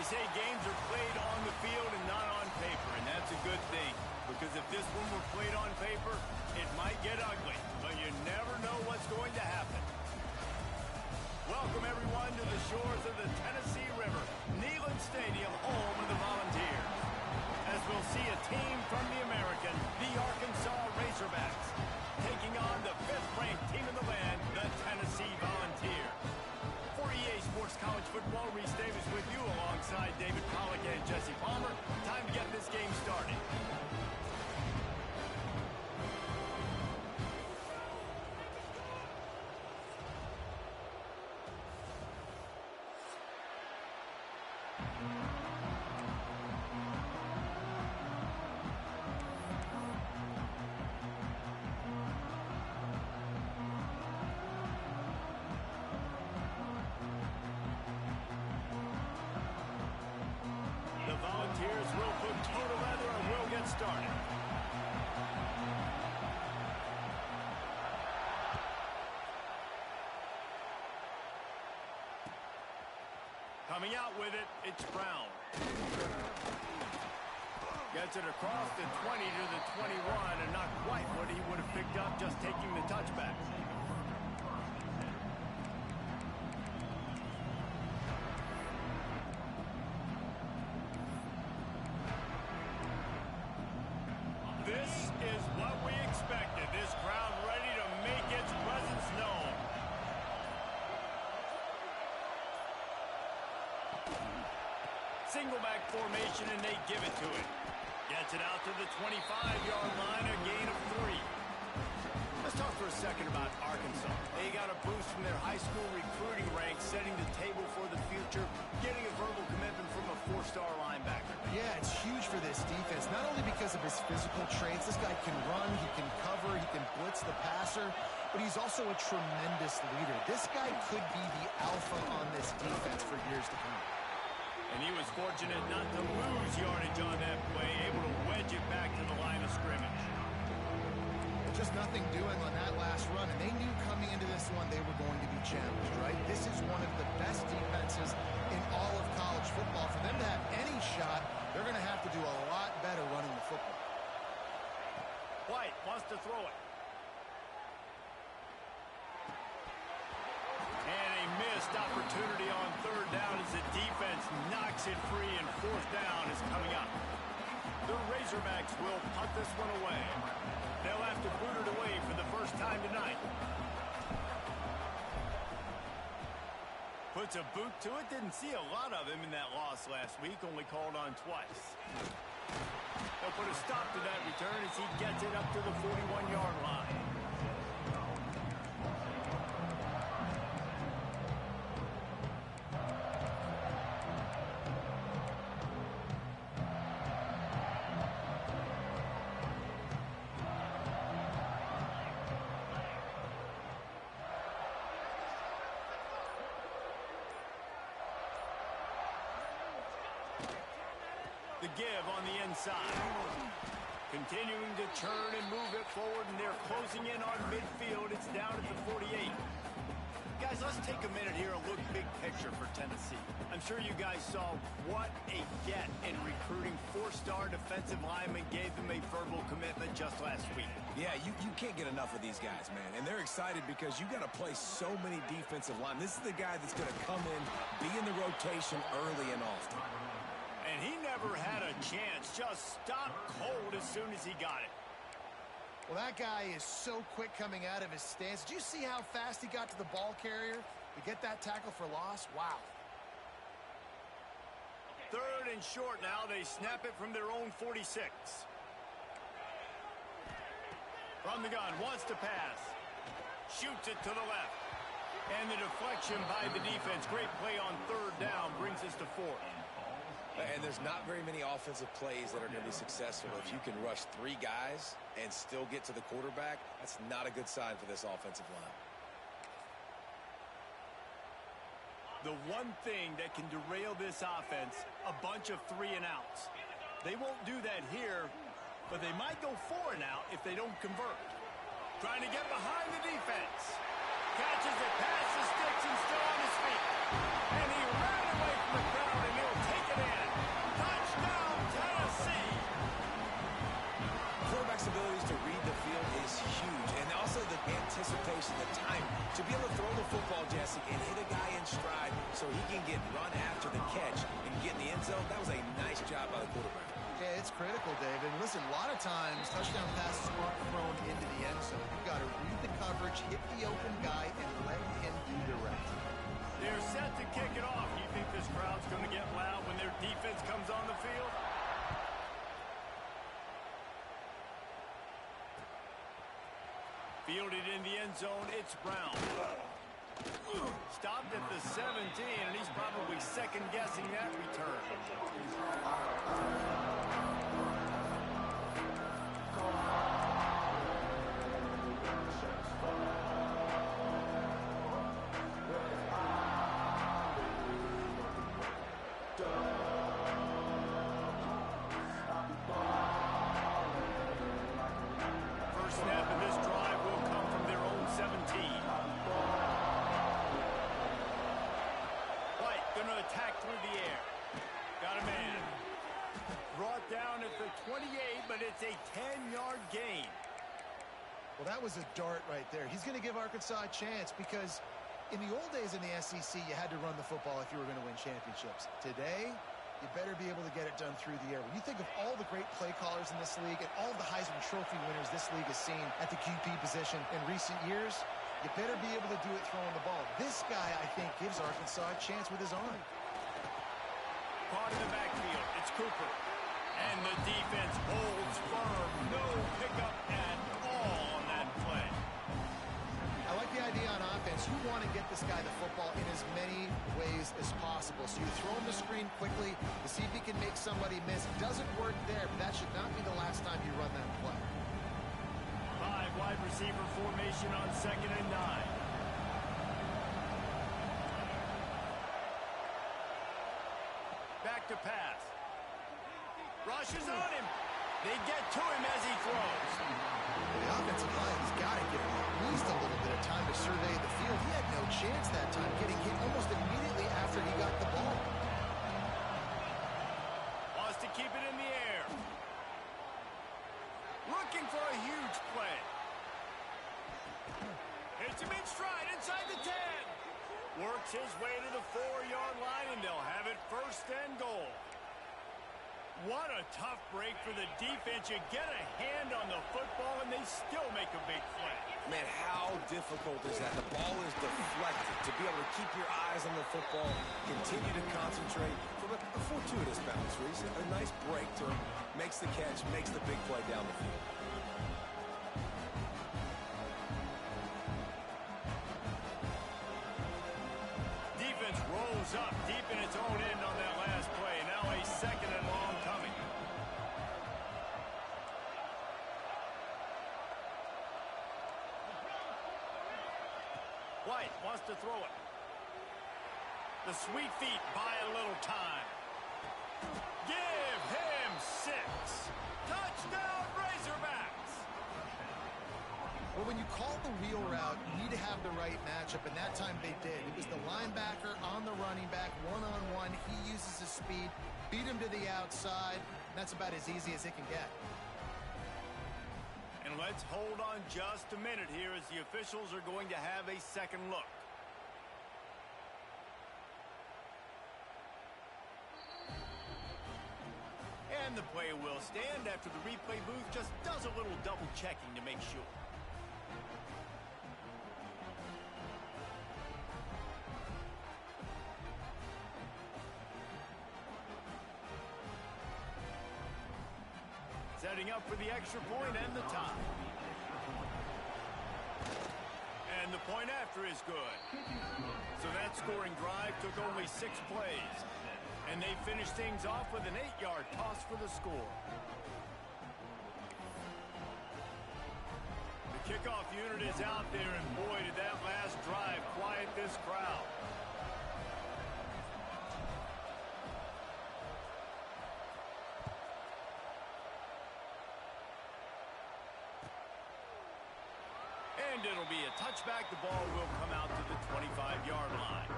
say games are played on the field and not on paper, and that's a good thing. Because if this one were played on paper, it might get ugly, but you never know what's going to happen. Welcome, everyone, to the shores of the Tennessee River, Neyland Stadium, home of the Volunteers. As we'll see a team from the American, the Arkansas Razorbacks, taking on the 5th-ranked team in the land, the Tennessee Volunteers. For EA Sports College Football, Reese Davis with you alongside David Pollack and Jesse Palmer. Time to get this game started. Volunteers will put toe to leather and we'll get started. Coming out with it, it's Brown. Gets it across the 20 to the 21, and not quite what he would have picked up just taking the touchback. This is what we expected. This crowd ready to make its presence known. Single back formation, and they give it to it. Gets it out to the 25-yard line, a gain of 3. Let's talk for a second about Arkansas. They got a boost from their high school recruiting ranks, setting the table for the future, getting a verbal commitment from a 4-star linebacker. Yeah, it's huge for this defense, not only because of his physical traits. This guy can run, he can cover, he can blitz the passer, but he's also a tremendous leader. This guy could be the alpha on this defense for years to come. And he was fortunate not to lose yardage on that play, able to wedge it back to the line of scrimmage. Just nothing doing on that last run, and they knew coming into this one they were going to be challenged, right? This is one of the best defenses in all of college football. For them to have any shot, they're going to have to do a lot better running the football. White wants to throw it. And a missed opportunity on 3rd down as the defense knocks it free, and 4th down is coming up. The Razorbacks will punt this one away. They'll have to boot it away for the first time tonight. Puts a boot to it. Didn't see a lot of him in that loss last week, only called on twice. They'll put a stop to that return as he gets it up to the 41-yard line. The give on the inside. Continuing to churn and move it forward, and they're closing in on midfield. It's down at the 48. Guys, let's take a minute here and look big picture for Tennessee. I'm sure you guys saw what a get in recruiting 4-star defensive linemen gave them a verbal commitment just last week. Yeah, you can't get enough of these guys, man. And they're excited because you got to play so many defensive linemen. This is the guy that's going to come in, be in the rotation early and often. And he never had a chance, just stopped cold as soon as he got it. Well, that guy is so quick coming out of his stance. Did you see how fast he got to the ball carrier to get that tackle for loss? Wow. 3rd and short now. They snap it from their own 46. From the gun, wants to pass. Shoots it to the left. And the deflection by the defense. Great play on 3rd down brings us to 4th. And there's not very many offensive plays that are going to be successful. If you can rush 3 guys and still get to the quarterback, that's not a good sign for this offensive line. The one thing that can derail this offense, a bunch of 3-and-outs. They won't do that here, but they might go 4-and-out if they don't convert. Trying to get behind the defense. Catches it past the sticks and still on his feet. And he ran away from the crowd, and he'll take it in. so he can get run after the catch and get in the end zone. That was a nice job by the quarterback. Yeah, it's critical, David. And listen, a lot of times touchdown passes aren't thrown into the end zone. You've got to read the coverage, hit the open guy, and let him do the rest. They're set to kick it off. You think this crowd's going to get loud when their defense comes on the field? Fielded in the end zone, it's Brown. Stopped at the 17, and he's probably second-guessing that return. First snap of this drive will come from their own 17. Going to attack through the air. Got a man. Brought down at the 28, but it's a 10-yard gain. Well, that was a dart right there. He's going to give Arkansas a chance because in the old days in the SEC, you had to run the football if you were going to win championships. Today, you better be able to get it done through the air. When you think of all the great play callers in this league and all the Heisman Trophy winners this league has seen at the QB position in recent years, you better be able to do it throwing the ball. This guy, I think, gives Arkansas a chance with his arm. Caught in the backfield. It's Cooper. And the defense holds firm. No pickup at all on that play. I like the idea on offense. You want to get this guy the football in as many ways as possible. So you throw him the screen quickly to see if he can make somebody miss. It doesn't work there, but that should not be the last time you run that play. Wide receiver formation on 2nd and 9. Back to pass. Rushes on him. They get to him as he throws. The offensive line has got to get at least a little bit of time to survey the field. He had no chance that time, getting hit almost immediately after he got the ball. Wants to keep it in the air. Looking for a huge play. Hits him in stride inside the 10. Works his way to the 4-yard line, and they'll have it 1st and goal. What a tough break for the defense. You get a hand on the football, and they still make a big play. Man, how difficult is that? The ball is deflected. To be able to keep your eyes on the football, continue to concentrate from a fortuitous bounce, Reese. A nice break to him. Makes the catch, makes the big play down the field. Defense rolls up deep in its own end on that last play. Now a 2nd and long coming. White wants to throw it. The sweet feet buy a little time. Give him 6. Touchdown, Razorbacks! Well, when you call the wheel route, you need to have the right matchup, and that time they did. It was the linebacker on the running back, one-on-one. He uses his speed, beat him to the outside. That's about as easy as it can get. And let's hold on just a minute here as the officials are going to have a second look. And the play will stand after the replay booth just does a little double checking to make sure. Setting up for the extra point and the tie. And the point after is good. So that scoring drive took only 6 plays. And they finished things off with an 8-yard toss for the score. The kickoff unit is out there, and boy, did that last drive quiet this crowd. And it'll be a touchback. The ball will come out to the 25-yard line.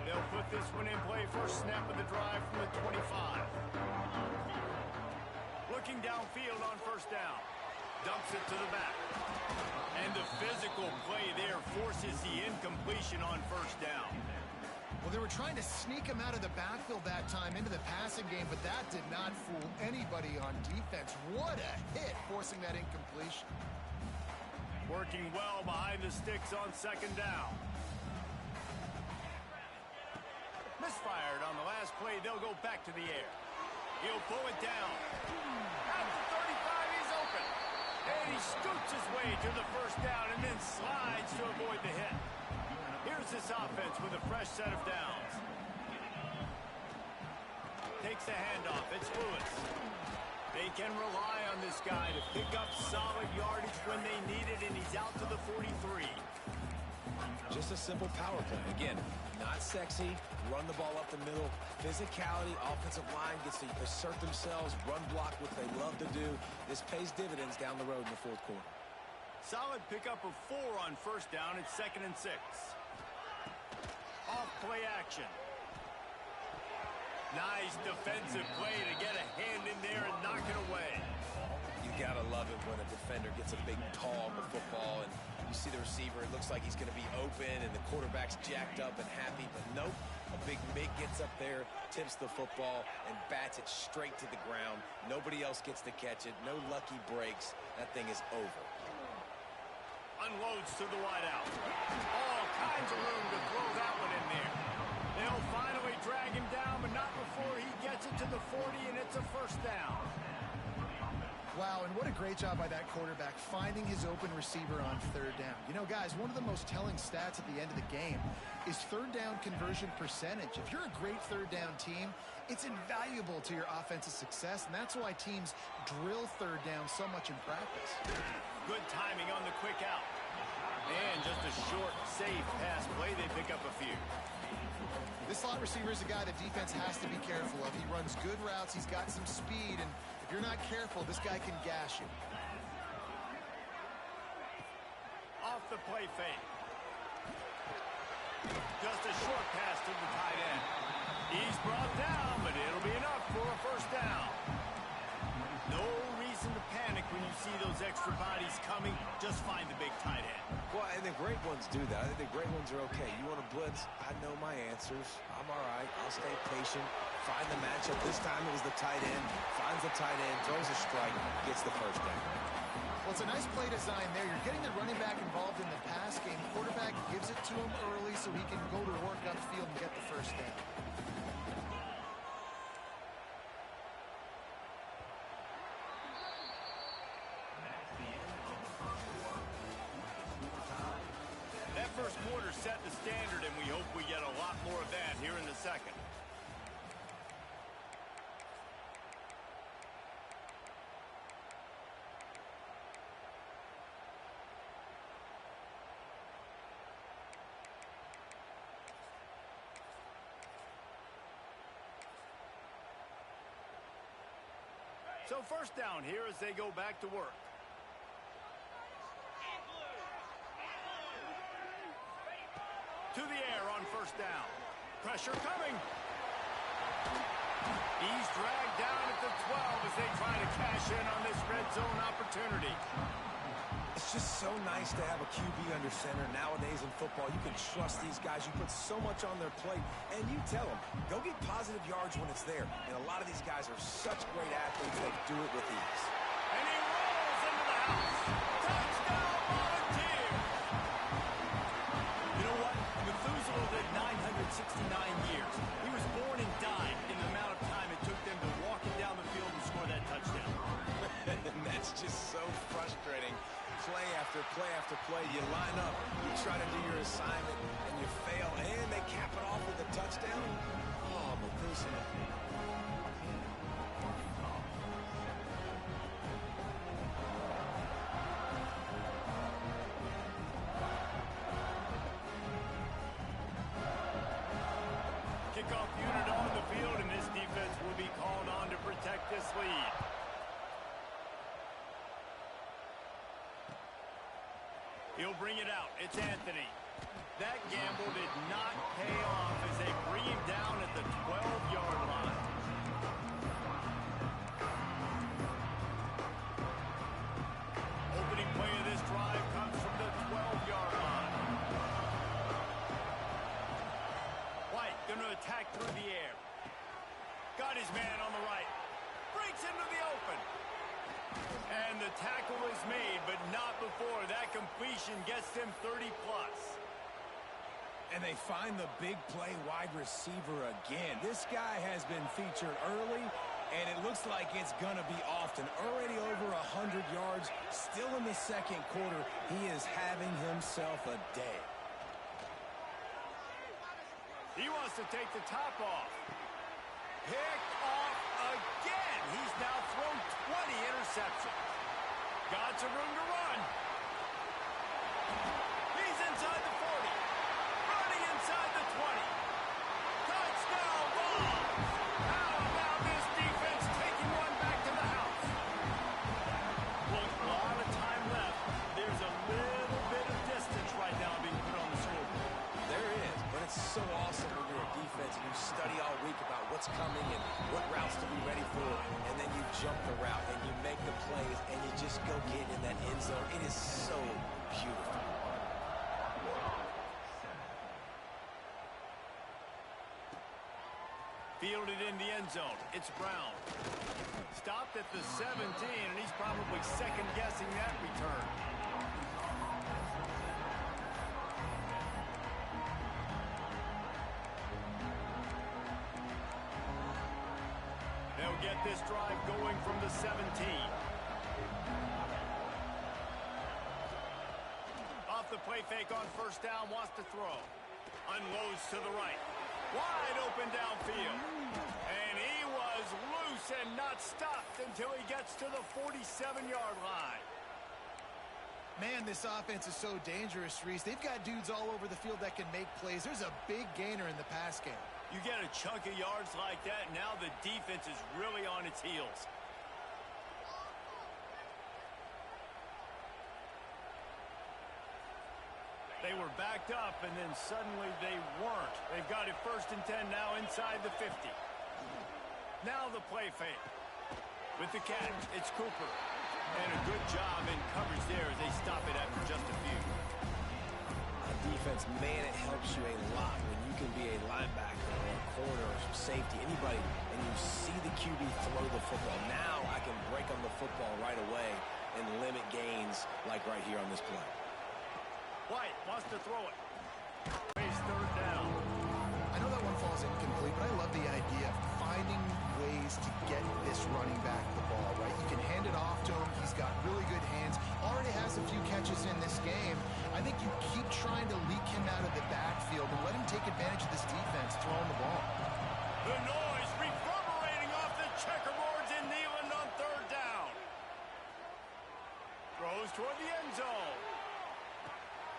They'll put this one in play. First snap of the drive from the 25. first down. Dumps it to the back. And the physical play there forces the incompletion on first down. Well, they were trying to sneak him out of the backfield that time into the passing game, but that did not fool anybody on defense. What a hit, forcing that incompletion. Working well behind the sticks on second down. Misfired on the last play. They'll go back to the air. He'll pull it down. At the 35, he's open. And he scoots his way to the first down and then slides to avoid the hit. Here's this offense with a fresh set of downs. Takes the handoff. It's Lewis. They can rely on this guy to pick up solid yardage when they need it, and he's out to the 43. Just a simple power play. Again, not sexy, run the ball up the middle. Physicality, offensive line gets to assert themselves, run block, what they love to do. This pays dividends down the road in the fourth quarter. Solid pickup of 4 on first down. It's 2nd and 6. Off play action. Nice defensive play to get a hand in there and knock it away. You gotta love it when a defender gets a big tall on the football and you see the receiver, it looks like he's gonna be open and the quarterback's jacked up and happy, but nope. A big MIG gets up there, tips the football, and bats it straight to the ground. Nobody else gets to catch it. No lucky breaks. That thing is over. Unloads to the wideout. All kinds of room to throw that one in there. They'll finally drag him down, but not before he gets it to the 40, and it's a first down. Wow, and what a great job by that quarterback finding his open receiver on third down. You know, guys, one of the most telling stats at the end of the game is third down conversion percentage. If you're a great third down team, it's invaluable to your offensive success, and that's why teams drill third down so much in practice. Good timing on the quick out. And just a short, safe pass play. They pick up a few. This slot receiver is a guy the defense has to be careful of. He runs good routes. He's got some speed, and if you're not careful, this guy can gash you. Off the play fake. Just a short pass to the tight end. He's brought down, but it'll be enough for a first down. No reason to panic when you see those extra bodies coming. Just find the big tight end. Well, and the great ones do that. I think the great ones are okay. You want to blitz? I know my answers. I'm all right. I'll stay patient. Find the matchup. This time it was the tight end. Finds the tight end, throws a strike, gets the first down. Well, it's a nice play design there. You're getting the running back involved in the pass game. Quarterback gives it to him early so he can go to work on the field and get the first down. That first quarter set the standard, and we hope we get a lot more of that here in the second. So first down here as they go back to work. To the air on first down. Pressure coming. He's dragged down at the 12 as they try to cash in on this red zone opportunity. It's just so nice to have a QB under center nowadays in football. You can trust these guys. You put so much on their plate, and you tell them, go get positive yards when it's there. And a lot of these guys are such great athletes, they do it with ease. And he rolls into the house. Touchdown, Volunteers! You know what? Methuselah lived 969 years. He was born and died in the amount of time it took them to walk it down the field and score that touchdown. And that's just so frustrating. Play after play after play, you line up, you try to do your assignment, and you fail, and they cap it off with a touchdown. Oh, Methuselah. Kickoff unit on the field, and this defense will be called on to protect this lead. He'll bring it out. It's Anthony. That gamble did not pay off as they bring him down at the 12-yard line. man on the right. Breaks into the open. And the tackle is made, but not before that completion gets them 30-plus. And they find the big play wide receiver again. This guy has been featured early, and it looks like it's going to be often. Already over 100 yards, still in the second quarter. He is having himself a day. He wants to take the top off. Picked off again. He's now thrown 20 interceptions. Got some room to run. He's inside the 40. Running inside the 20. Touchdown ball. How about this defense taking one back to the house? Look, a lot of time left. There's a little bit of distance right now being put on the scoreboard. There is, but it's so awesome when you're a defense and you study all week about what's coming and what routes to be ready for, and then you jump the route and you make the plays and you just go get in that end zone. It is so beautiful. Fielded in the end zone. It's Brown. Stopped at the 17, and he's probably second-guessing that return. They'll get this drive going from the 17. Off the play fake on first down, wants to throw. Unloads to the right. Wide open downfield. And he was loose and not stopped until he gets to the 47-yard line. Man, this offense is so dangerous, Reese. They've got dudes all over the field that can make plays. There's a big gainer in the pass game. You get a chunk of yards like that, now the defense is really on its heels. They were backed up, and then suddenly they weren't. They've got it 1st and 10 now inside the 50. Now the play fake. With the catch, it's Cooper. And a good job in coverage there as they stop it after just a few. On defense, man, it helps you a lot when you can be a linebacker or a corner or safety, anybody, and you see the QB throw the football. Now I can break on the football right away and limit gains like right here on this play. White wants to throw it. Face 3rd down. I know that one falls incomplete, but I love the idea of finding ways to get this running back the ball, right? You can hand it off to him. He's got really good hands. Already has a few catches in this game. I think you keep trying to leak him out of the backfield and let him take advantage of this defense throwing the ball. The noise reverberating off the checkerboards in Neyland on 3rd down. Throws toward the end zone.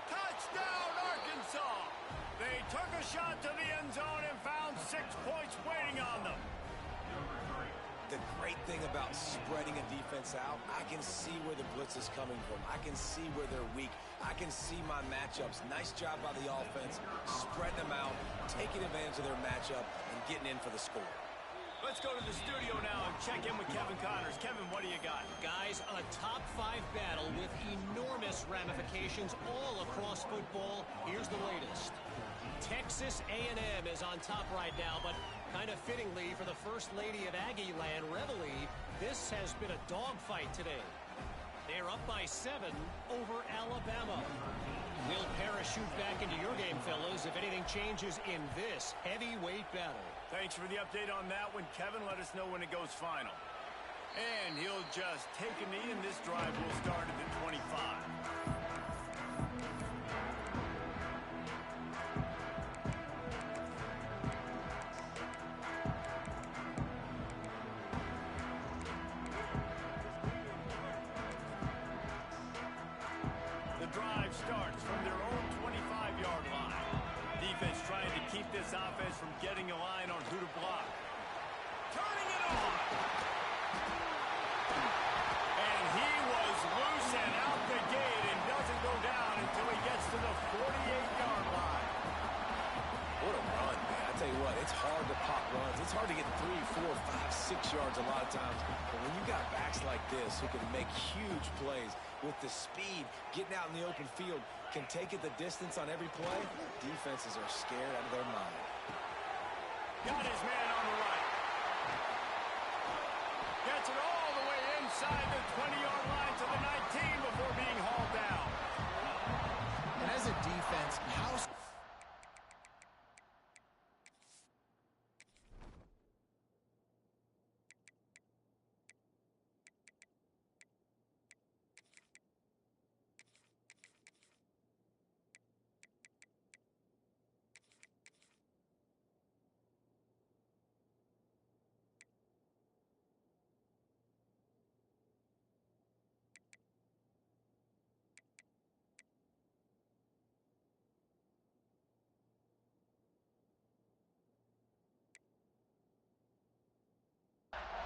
Touchdown, Arkansas! They took a shot to the end zone and found 6 points waiting on them. The great thing about spreading a defense out, I can see where the blitz is coming from. I can see where they're weak. I can see my matchups. Nice job by the offense, spreading them out, taking advantage of their matchup, and getting in for the score. Let's go to the studio now and check in with Kevin Connors. Kevin, what do you got? Guys, a top-5 battle with enormous ramifications all across football. Here's the latest. Texas A&M is on top right now, but kind of fittingly for the First Lady of Aggie Land, Reveille, this has been a dogfight today. They're up by 7 over Alabama. We'll parachute back into your game, fellas, if anything changes in this heavyweight battle. Thanks for the update on that one, Kevin. Let us know when it goes final. And he'll just take a knee, and this drive will start at the 25. The drive starts from their own 25-yard line. Defense trying to keep this offense from getting a line on who to block. Turning it on! And he was loose and out the gate and doesn't go down until he gets to the 48-yard line. What a run, man. I tell you what, it's hard to pop runs. It's hard to get 3, 4, 5, 6 yards a lot of times. But when you got backs like this who can make huge plays with the speed, getting out in the open field, can take it the distance on every play, defenses are scared out of their mind. Got his man on the right. gets it all the way inside the 20-yard line to the 19 before being hauled down. And as a defense, how...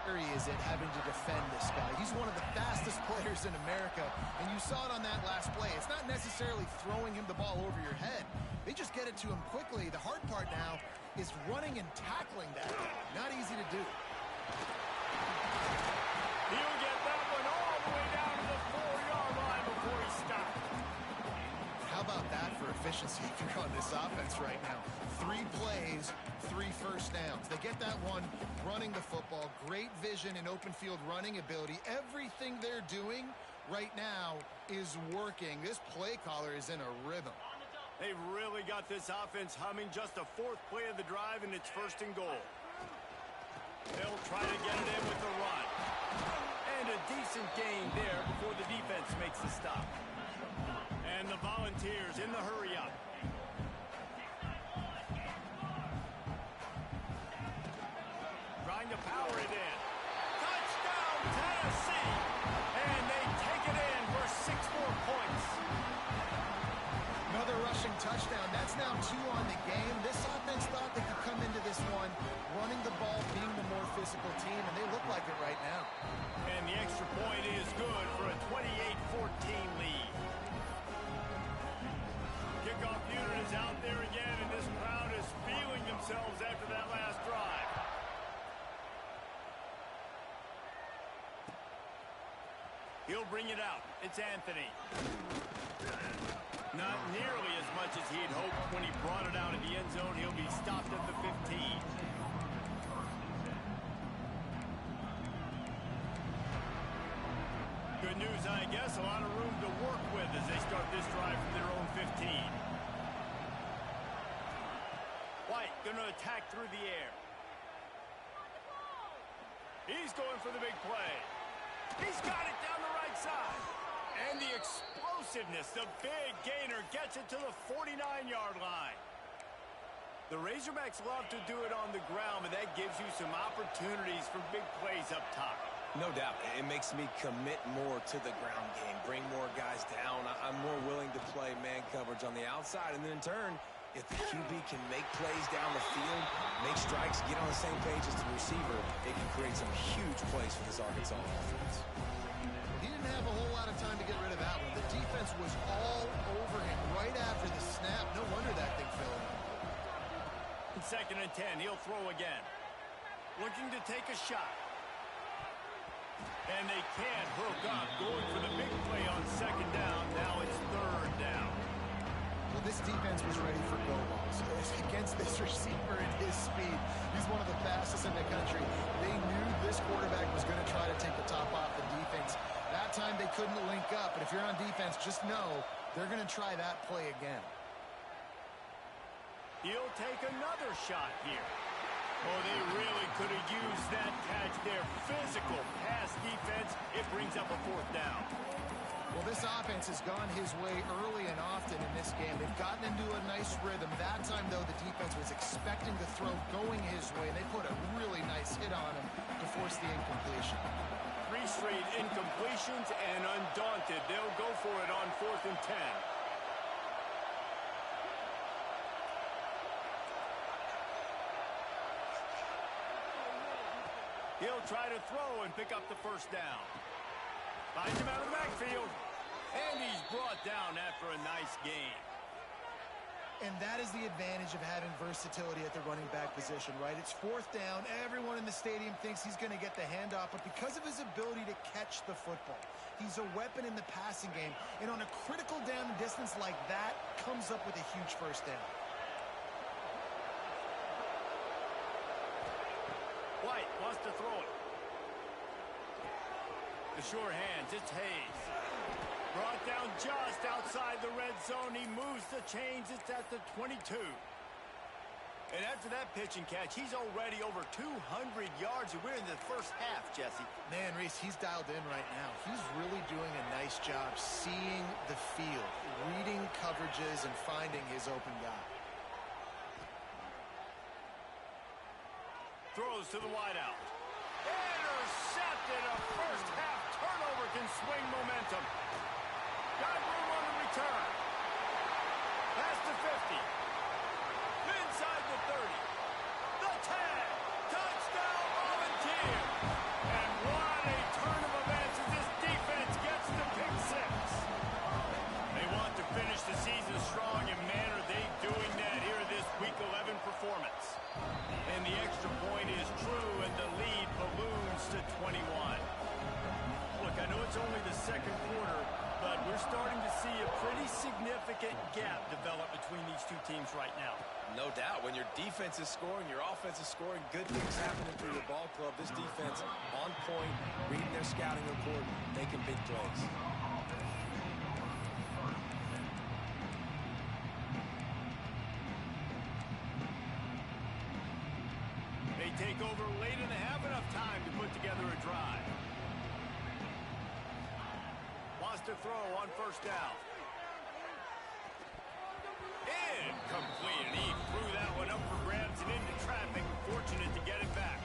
he is at having to defend this guy. He's one of the fastest players in America, and you saw it on that last play. It's not necessarily throwing him the ball over your head. They just get it to him quickly. The hard part now is running and tackling that. Not easy to do. He'll get that one all the way down to the 4-yard line before he stopped. How about that for efficiency if you're on this offense right now? 3 plays, 3 first downs. They get that one running the football. Great vision and open field running ability. Everything they're doing right now is working. This play caller is in a rhythm. They've really got this offense humming. Just the 4th play of the drive, and it's 1st and goal. They'll try to get it in with the run. And a decent gain there before the defense makes the stop. And the Volunteers in the hurry-up. Trying to power it in. Touchdown, Tennessee! And they take it in for 6 more points. Another rushing touchdown. That's now 2 on the game. This offense thought they could come into this one running the ball, being the more physical team, and they look like it right now. And the extra point is good for a 28-14 lead. Kickoff unit is out there again, and this crowd is feeling themselves after that last drive. He'll bring it out. It's Anthony. Not nearly as much as he'd hoped when he brought it out of the end zone. He'll be stopped at the 15. Good news, I guess. A lot of room to work with as they start this drive from their own 15. White going to attack through the air. He's going for the big play. He's got it down the right side. And the explosiveness, the big gainer gets it to the 49-yard line. The Razorbacks love to do it on the ground, but that gives you some opportunities for big plays up top. No doubt. It makes me commit more to the ground game, bring more guys down. I'm more willing to play man coverage on the outside. And then in turn, if the QB can make plays down the field, make strikes, get on the same page as the receiver, it can create some huge plays for this Arkansas offense. He didn't have a whole lot of time to get rid of that one. The defense was all over him right after the snap. No wonder that thing fell in. 2nd and 10, he'll throw again. Looking to take a shot. And they can't hook up. Going for the big play on 2nd down. Now it's 3rd down. Well, this defense was ready for go balls. Against this receiver at his speed, he's one of the fastest in the country. They knew this quarterback was going to try to take the top off the defense. That time they couldn't link up, but if you're on defense, just know they're going to try that play again. He'll take another shot here. Oh, they really could have used that catch there. Physical pass defense. It brings up a 4th down. Well, this offense has gone his way early and often in this game. They've gotten into a nice rhythm. That time, though, the defense was expecting the throw going his way, and they put a really nice hit on him to force the incompletion. 3 straight incompletions, and undaunted, they'll go for it on 4th and 10. He'll try to throw and pick up the 1st down. Finds him out of the backfield. And he's brought down after a nice gain. And that is the advantage of having versatility at the running back position, right? It's 4th down. Everyone in the stadium thinks he's going to get the handoff, but because of his ability to catch the football, he's a weapon in the passing game. And on a critical down and distance like that, comes up with a huge 1st down. White wants to throw it. The sure hands, it's Hayes. Brought down just outside the red zone. He moves the chains. It's at the 22. And after that pitch and catch, he's already over 200 yards. And we're in the first half, Jesse. Man, Reese, he's dialed in right now. He's really doing a nice job seeing the field, reading coverages, and finding his open guy. Throws to the wideout. Intercepted. A first half turnover can swing momentum. Got room on the return. Past the 50. Inside the 30. The 10. Touchdown Volunteer. And what a turn of events as this defense gets the pick six. They want to finish the season strong, and man, are they doing that here in this Week 11 performance. And the extra point is true, and the lead balloons to 21. Look, I know it's only the second quarter, but we're starting to see a pretty significant gap develop between these two teams right now. No doubt. When your defense is scoring, your offense is scoring, good things happening through your ball club. This defense on point, reading their scouting report, making big plays. They take over late in the half, enough time to put together a drive. Wants to throw on first down. Incomplete. He threw that one up for grabs and into traffic. Fortunate to get it back.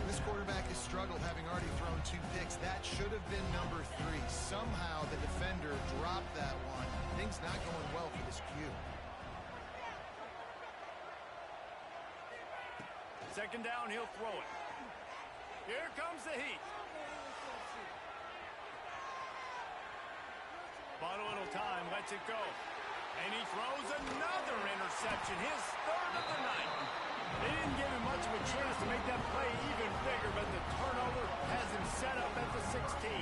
This quarterback has struggled, having already thrown 2 picks. That should have been number 3. Somehow the defender dropped that one. Things not going well for this Q. Second down, he'll throw it. Here comes the heat. Bought a little time, lets it go. And he throws another interception, his third of the night. They didn't give him much of a chance to make that play even bigger, but the turnover has him set up at the 16.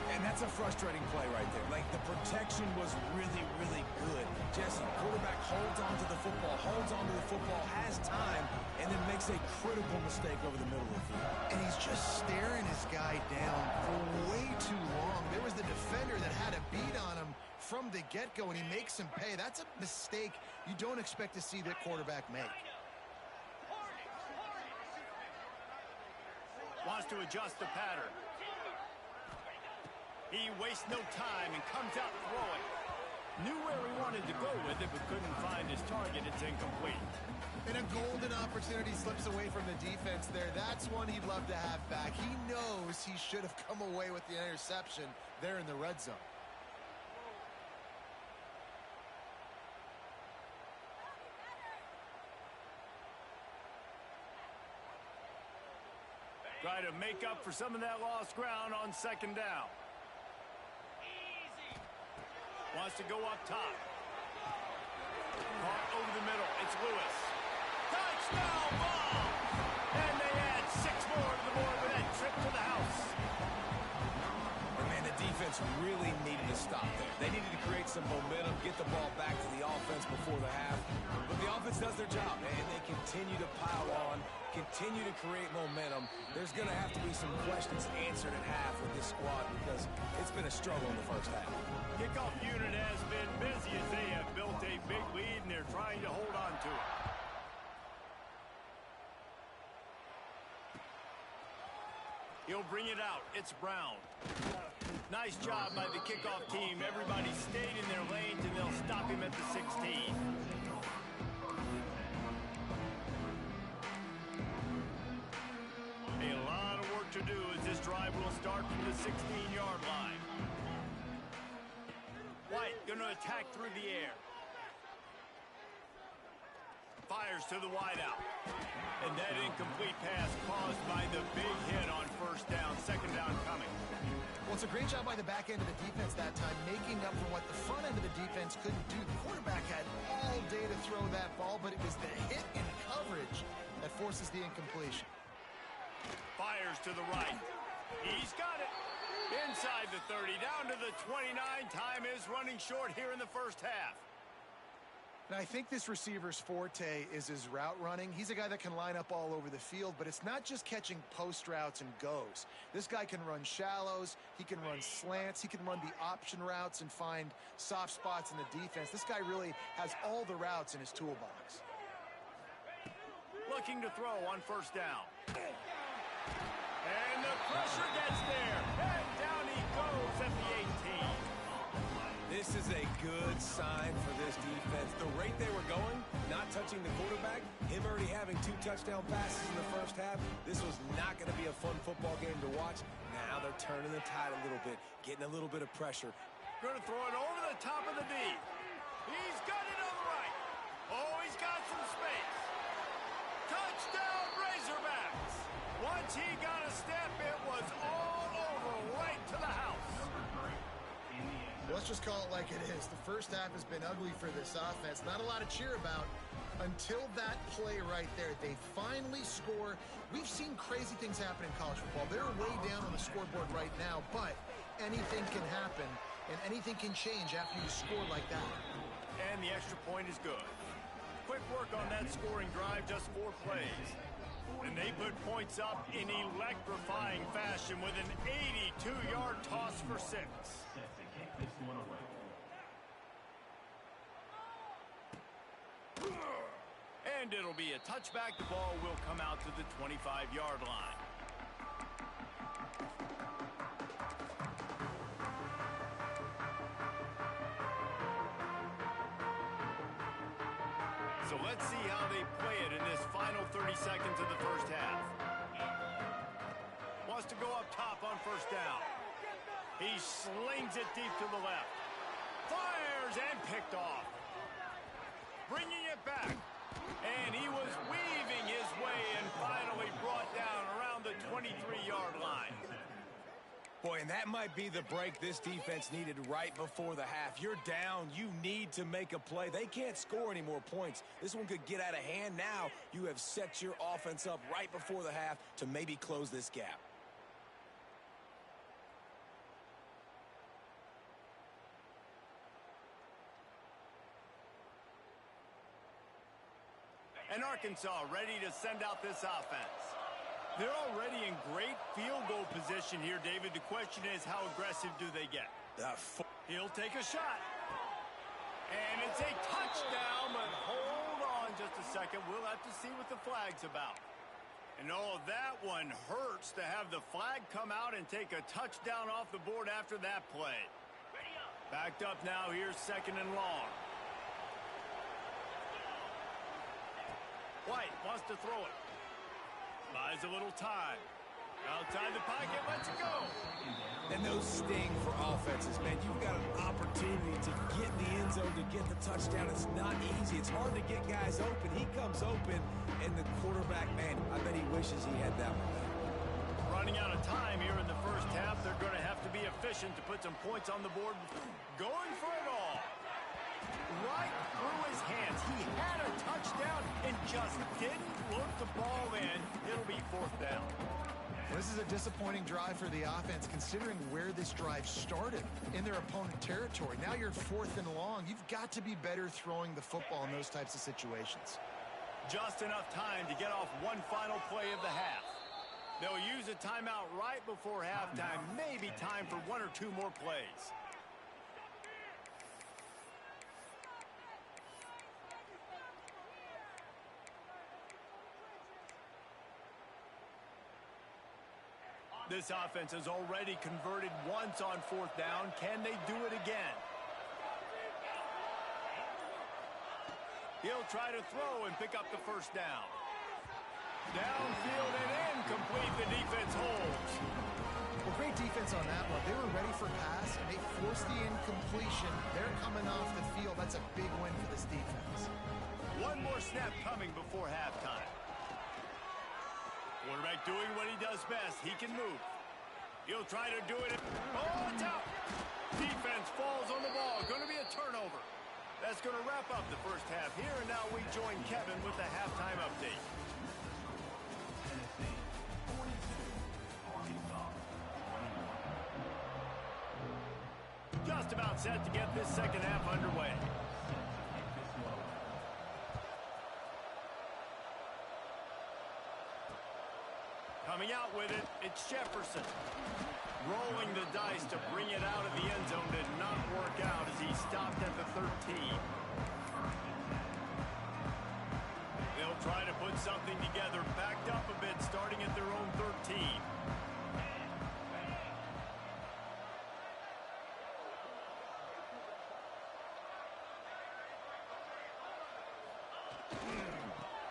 And that's a frustrating play right there. Like, the protection was really, really good. Jesse, quarterback holds on to the football, has time, and then makes a critical mistake over the middle of the field. And he's just staring his guy down for way too long. There was the defender that had a beat on him from the get-go, and he makes him pay. That's a mistake you don't expect to see that quarterback make. Wants to adjust the pattern. He wastes no time and comes out throwing. Knew where he wanted to go with it, but couldn't find his target. It's incomplete. And a golden opportunity slips away from the defense there. That's one he'd love to have back. He knows he should have come away with the interception there in the red zone. Try to make up for some of that lost ground on second down. Wants to go up top. Caught over the middle. It's Lewis. Touchdown ball! And they add 6 more to the board with that trip to the house. And man, the defense really needed to stop there. They needed to create some momentum, get the ball back to the offense before the half. But the offense does their job, and they continue to pile on, continue to create momentum. There's going to have to be some questions answered at half with this squad because it's been a struggle in the first half. Kickoff unit has been busy as they have built a big lead, and they're trying to hold on to it. He'll bring it out. It's Brown. Nice job by the kickoff team. Everybody stayed in their lanes, and they'll stop him at the 16. A lot of work to do as this drive will start from the 16-yard line. White going to attack through the air. Fires to the wideout. And that incomplete pass caused by the big hit on first down. Second down coming. Well, it's a great job by the back end of the defense that time, making up for what the front end of the defense couldn't do. The quarterback had all day to throw that ball, but it was the hit in coverage that forces the incompletion. Fires to the right. He's got it. Inside the 30, down to the 29. Time is running short here in the first half. And I think this receiver's forte is his route running. He's a guy that can line up all over the field, but it's not just catching post routes and goes. This guy can run shallows, he can run slants, he can run the option routes and find soft spots in the defense. This guy really has all the routes in his toolbox. Looking to throw on first down. And the pressure gets there. And down he goes at the 18. This is a good sign for this defense. The rate they were going, not touching the quarterback, him already having 2 touchdown passes in the first half, this was not going to be a fun football game to watch. Now they're turning the tide a little bit, getting a little bit of pressure. Going to throw it over the top of the D. He's got it on the right. Oh, he's got some space. Touchdown, Razorbacks. Once he got a step, it was all over right to the house. Let's just call it like it is. The first half has been ugly for this offense. Not a lot to cheer about until that play right there. They finally score. We've seen crazy things happen in college football. They're way down on the scoreboard right now, but anything can happen, and anything can change after you score like that. And the extra point is good. Quick work on that scoring drive, just 4 plays. And they put points up in electrifying fashion with an 82-yard toss for 6. And it'll be a touchback. The ball will come out to the 25-yard line. So let's see how they play it in this final 30 seconds of the first half. Wants to go up top on first down. He slings it deep to the left. Fires and picked off. Bringing it back. And he was weaving his way and finally brought down around the 23-yard line. Boy, and that might be the break this defense needed right before the half. You're down. You need to make a play. They can't score any more points. This one could get out of hand. Now you have set your offense up right before the half to maybe close this gap. And Arkansas ready to send out this offense. They're already in great field goal position here, David. The question is, how aggressive do they get? He'll take a shot. And it's a touchdown, but hold on just a second. We'll have to see what the flag's about. And oh, that one hurts to have the flag come out and take a touchdown off the board after that play. Backed up now, here's 2nd and long. White wants to throw it. Buys a little time. Outside the pocket, let's go. And those sting for offenses, man. You've got an opportunity to get in the end zone, to get the touchdown. It's not easy. It's hard to get guys open. He comes open, and the quarterback, man, I bet he wishes he had that one. Running out of time here in the first half. They're going to have to be efficient to put some points on the board. Going for it all. Right through his hands. He had a touchdown and just didn't look the ball in. It'll be 4th down. This is a disappointing drive for the offense, considering where this drive started, in their opponent territory. Now you're 4th and long. You've got to be better throwing the football in those types of situations. Just enough time to get off one final play of the half. They'll use a timeout right before halftime. Maybe time for 1 or 2 more plays. This offense has already converted once on 4th down. Can they do it again? He'll try to throw and pick up the first down. Downfield and incomplete. The defense holds. Well, great defense on that one. They were ready for pass, and they forced the incompletion. They're coming off the field. That's a big win for this defense. One more snap coming before halftime. Quarterback doing what he does best. He can move. He'll try to do it. Oh, it's out. Defense falls on the ball. Going to be a turnover. That's going to wrap up the first half here. And now we join Kevin with the halftime update. Just about set to get this second half underway. it. It's Jefferson. Rolling the dice to bring it out of the end zone did not work out as he stopped at the 13. They'll try to put something together, backed up a bit, starting at their own 13.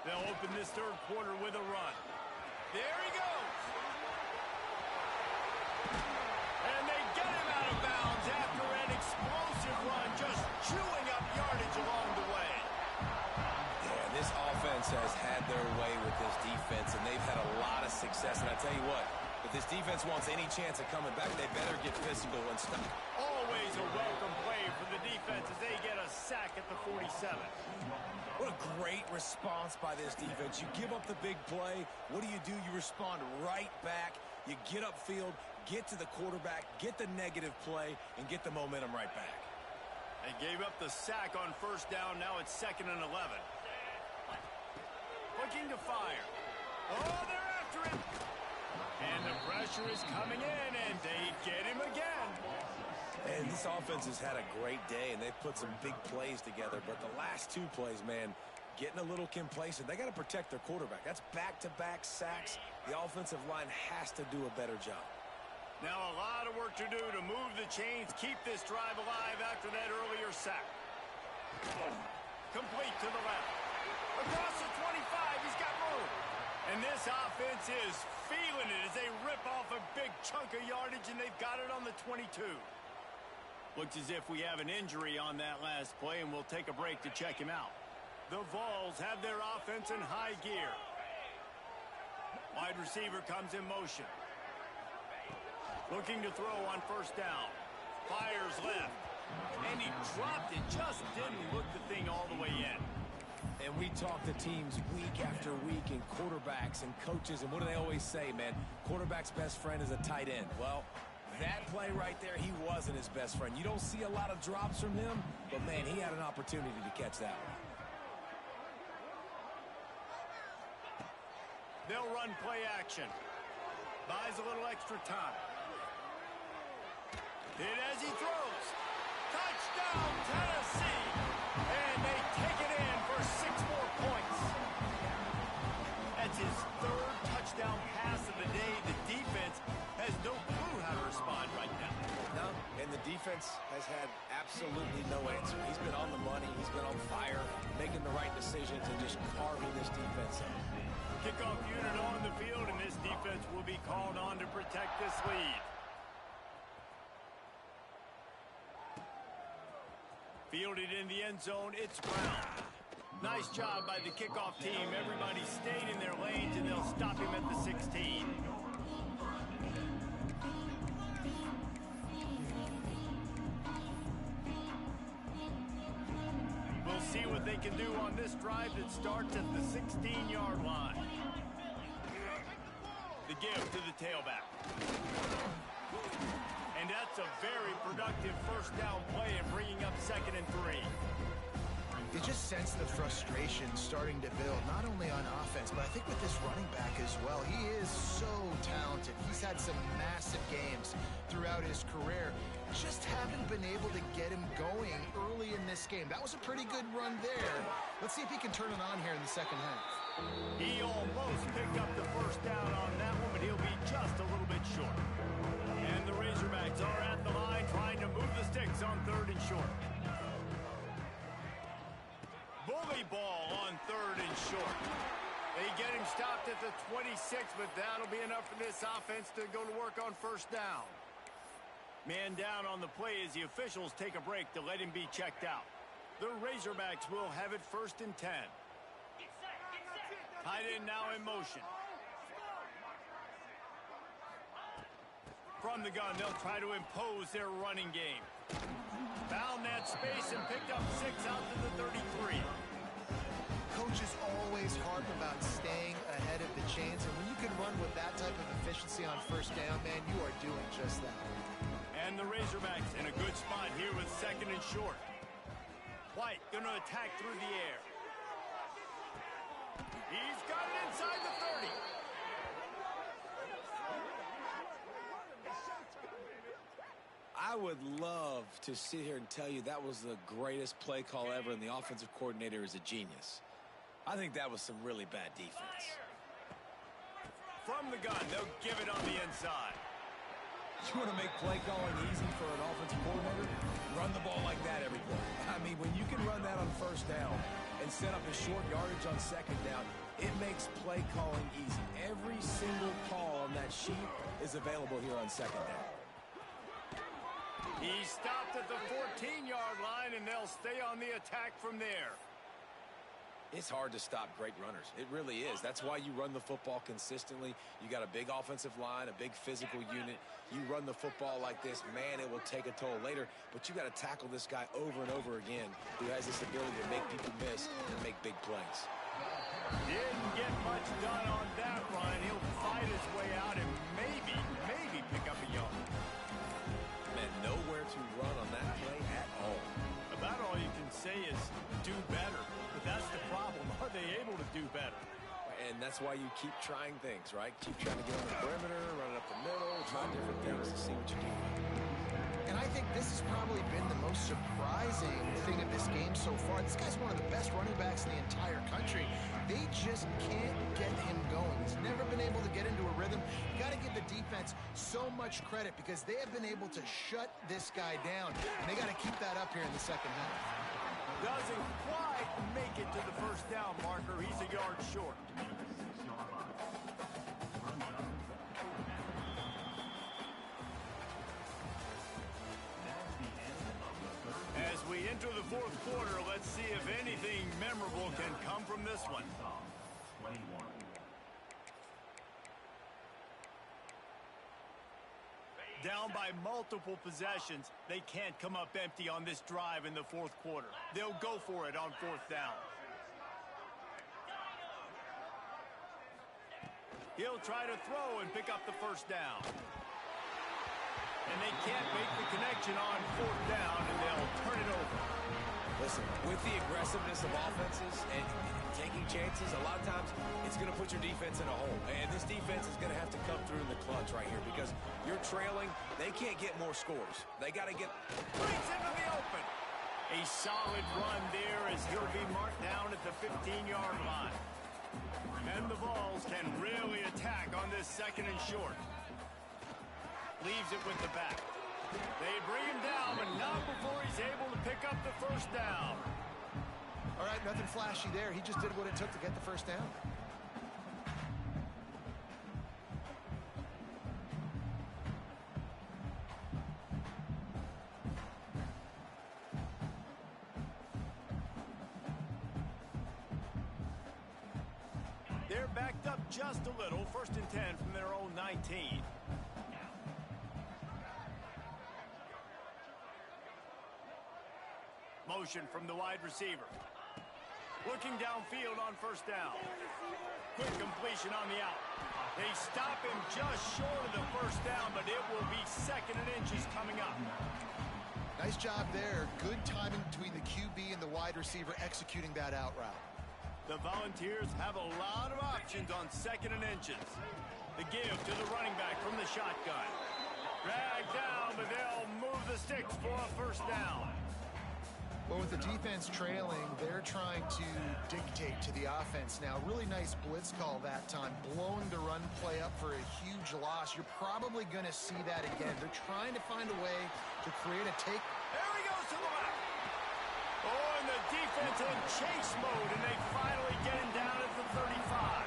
They'll open this third quarter with a run. There he goes. And they get him out of bounds after an explosive run, just chewing up yardage along the way. Yeah, this offense has had their way with this defense, and they've had a lot of success. And I tell you what, if this defense wants any chance of coming back, they better get physical and stop. Always a welcome play for the defense as they get a sack at the 47. What a great response by this defense. You give up the big play. What do? You respond right back. You get upfield, get to the quarterback, get the negative play, and get the momentum right back. They gave up the sack on first down. Now it's 2nd and 11. Looking to fire. Oh, they're after him. And the pressure is coming in, and they get him again. And this offense has had a great day, and they've put some big plays together. But the last 2 plays, man, getting a little complacent. They got to protect their quarterback. That's back-to-back sacks. The offensive line has to do a better job. Now a lot of work to do to move the chains, keep this drive alive after that earlier sack. Complete to the left. Across the 25, he's got room. And this offense is feeling it as they rip off a big chunk of yardage, and they've got it on the 22. Looks as if we have an injury on that last play, and we'll take a break to check him out. The Vols have their offense in high gear. Wide receiver comes in motion. Looking to throw on first down. Fires left. And he dropped it. Just didn't look the thing all the way in. And we talk to teams week after week, and quarterbacks and coaches, and what do they always say, man? Quarterback's best friend is a tight end. Well, that play right there, he wasn't his best friend. You don't see a lot of drops from him, but, man, he had an opportunity to catch that one. They'll run play action. Buys a little extra time. Hit as he throws. Touchdown, Tennessee. And they take it in for 6 more points. That's his 3rd touchdown pass of the day. The defense has no clue how to respond right now. No, and the defense has had absolutely no answer. He's been on the money. He's been on fire, making the right decisions, and just carving this defense up. Kickoff unit on the field, and this defense will be called on to protect this lead. Fielded in the end zone, it's Brown. Nice job by the kickoff team. Everybody stayed in their lanes, and they'll stop him at the 16. We'll see what they can do on this drive that starts at the 16-yard line. The give to the tailback. And that's a very productive first down play and bringing up 2nd and 3. You just sense the frustration starting to build, not only on offense, but I think with this running back as well. He is so talented. He's had some massive games throughout his career. Just haven't been able to get him going early in this game. That was a pretty good run there. Let's see if he can turn it on here in the second half. He almost picked up the first down on that one, but he'll be just a little bit short. And the Razorbacks are at the line trying to move the sticks on 3rd and short. Bully ball on 3rd and short. They get him stopped at the 26, but that'll be enough for this offense to go to work on first down. Man down on the play as the officials take a break to let him be checked out. The Razorbacks will have it 1st and 10. Tight end now in motion. From the gun, they'll try to impose their running game. Found that space and picked up 6 out to the 33. Coaches always harp about staying ahead of the chains, and when you can run with that type of efficiency on first down, man, you are doing just that. And the Razorbacks in a good spot here with 2nd and short. White going to attack through the air. He's got it inside the 30. would love to sit here and tell you that was the greatest play call ever and the offensive coordinator is a genius. I think that was some really bad defense. From the gun, they'll give it on the inside. You want to make play calling easy for an offensive coordinator? Run the ball like that every play. I mean, when you can run that on first down and set up a short yardage on second down, it makes play calling easy. Every single call on that sheet is available here on second down. He stopped at the 14-yard line, and they'll stay on the attack from there. It's hard to stop great runners. It really is. That's why you run the football consistently. You got a big offensive line, a big physical unit. You run the football like this, man, it will take a toll later. But you got to tackle this guy over and over again who has this ability to make people miss and make big plays. Didn't get much done on that run. He'll fight his way out and maybe pick up a yard. Man, nowhere to run on that play at all. About all you can say is do better. But that's the problem. Are they able to do better? And that's why you keep trying things, right? Keep trying to get on the perimeter, run it up the middle, try different things to see what you do. And I think this has probably been the most surprising thing of this game so far. This guy's one of the best running backs in the entire country. They just can't get him going. He's never been able to get into a rhythm. You got to give the defense so much credit because they have been able to shut this guy down. And they got to keep that up here in the second half. Doesn't quite make it to the first down marker. He's a yard short. As we enter the fourth quarter, let's see if anything memorable can come from this one. Down by multiple possessions, they can't come up empty on this drive in the fourth quarter. They'll go for it on fourth down. He'll try to throw and pick up the first down. And they can't make the connection on fourth down, and they'll turn it over. Listen, with the aggressiveness of offenses and taking chances, a lot of times it's going to put your defense in a hole. And this defense is going to have to come through in the clutch right here because you're trailing. They can't get more scores. They got to get... Brings into the open. A solid run there as he'll be marked down at the 15-yard line. And the Vols can really attack on this second and short. Leaves it with the back. They bring him down, but not before he's able to pick up the first down. All right, nothing flashy there. He just did what it took to get the first down. They're backed up just a little. 1st and 10 from their own 19. Motion from the wide receiver. Looking downfield on first down. Quick completion on the out. They stop him just short of the first down, but it will be 2nd and inches coming up. Nice job there. Good timing between the QB and the wide receiver executing that out route. The Volunteers have a lot of options on 2nd and inches. The give to the running back from the shotgun. Dragged down, but they'll move the sticks for a first down. Well, with the defense trailing, they're trying to dictate to the offense now. Really nice blitz call that time. Blowing the run play up for a huge loss. You're probably going to see that again. They're trying to find a way to create a take. There he goes to the left. Oh, and the defense in chase mode, and they finally get him down at the 35.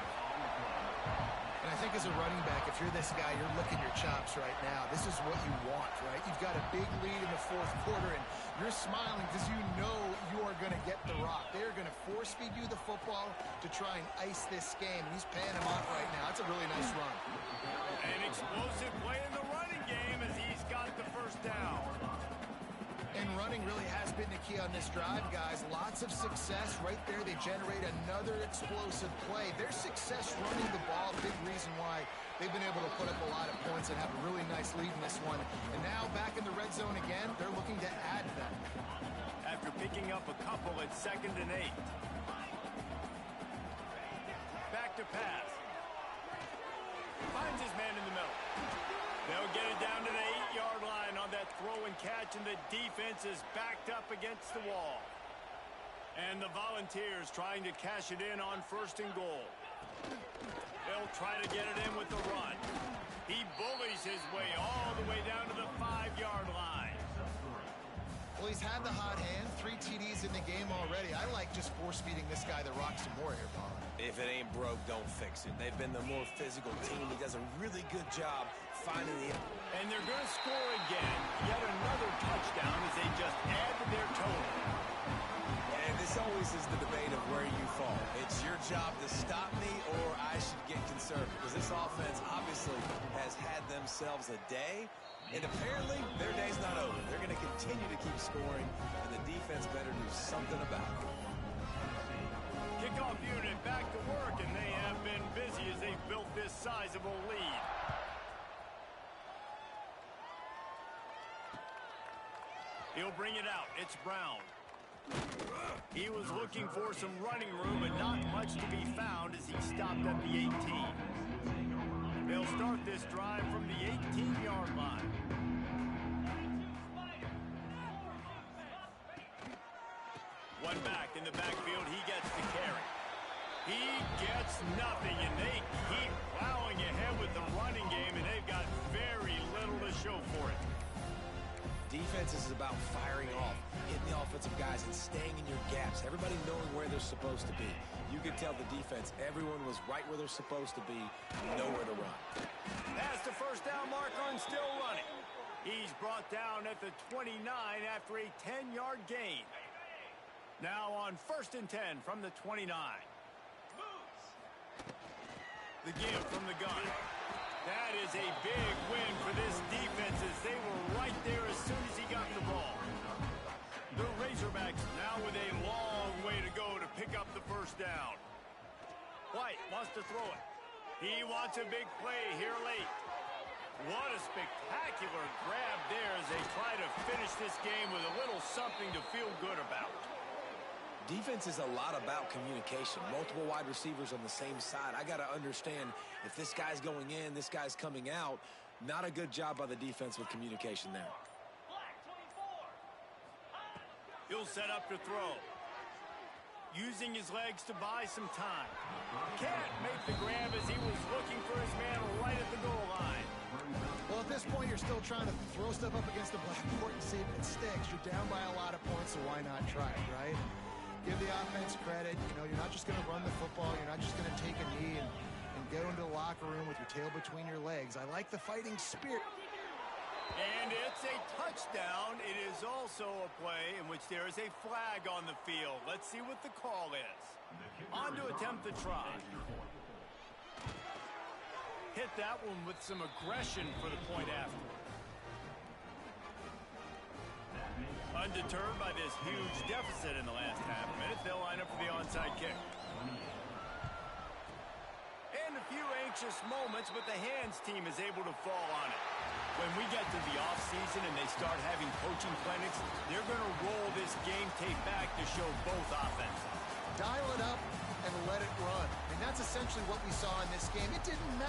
And I think as a running back, if you're this guy, you're licking your chops right now. This is what you want, right? You've got a big lead in the fourth quarter, and you're smiling because you know you are going to get the rock. They're going to force-feed you the football to try and ice this game. And he's paying him off right now. That's a really nice run. An explosive play in the running game as he's got the first down. And running really has been the key on this drive, guys. Lots of success right there. They generate another explosive play. Their success running the ball, big reason why they've been able to put up a lot of points and have a really nice lead in this one. And now back in the red zone again, they're looking to add them. After picking up a couple at 2nd and 8. Back to pass. Finds his man in the middle. They'll get it down to the 8-yard line on that throw and catch. the defense is backed up against the wall. And the Volunteers trying to cash it in on 1st and goal. They'll try to get it in with the run. He bullies his way all the way down to the 5-yard line. Well, he's had the hot hand, 3 TDs in the game already. I like just force-feeding this guy the rock some more here, Paul. If it ain't broke, don't fix it. They've been the more physical team. He does a really good job finding the... And they're going to score again. Yet another touchdown as they just add to their total. And this always is the debate of where you fall. It's your job to stop me or I should get concerned. Because this offense obviously has had themselves a day. And apparently, their day's not over. They're going to continue to keep scoring, and the defense better do something about it. Kickoff unit back to work, and they have been busy as they've built this sizable lead. He'll bring it out. It's Brown. He was looking for some running room, but not much to be found as he stopped at the 18. They'll start this drive from the 18-yard line. One back in the backfield. He gets the carry. He gets nothing, and they keep plowing ahead with the running game, and they've got very little to show for it. Defense is about firing off, hitting the offensive guys, and staying in your gaps. Everybody knowing where they're supposed to be. You could tell the defense, everyone was right where they're supposed to be, nowhere to run. Past the 1st down marker and still running. He's brought down at the 29 after a 10-yard gain. Now on 1st and 10 from the 29. The give from the gun. That is a big win for this defense as they were right there as soon as he got the ball. The Razorbacks now with a long way to go to pick up the 1st down. White wants to throw it. He wants a big play here late. What a spectacular grab there as they try to finish this game with a little something to feel good about. Defense is a lot about communication. Multiple wide receivers on the same side. I got to understand if this guy's going in, this guy's coming out. Not a good job by the defense with communication there. He'll set up to throw. Using his legs to buy some time. Can't make the grab as he was looking for his man right at the goal line. Well, at this point, you're still trying to throw stuff up against the blackboard and see if it sticks. You're down by a lot of points, so why not try it, right? Give the offense credit. You know, you're not just going to run the football. You're not just going to take a knee and go into the locker room with your tail between your legs. I like the fighting spirit. And it's a touchdown. It is also a play in which there is a flag on the field. Let's see what the call is. On to attempt the try. Hit that one with some aggression for the point after. Undeterred by this huge deficit in the last half minute, they'll line up for the onside kick. And a few anxious moments, but the hands team is able to fall on it. When we get to the offseason and they start having coaching clinics, they're going to roll this game tape back to show both offenses. Dial it up and let it run. And that's essentially what we saw in this game. It didn't matter.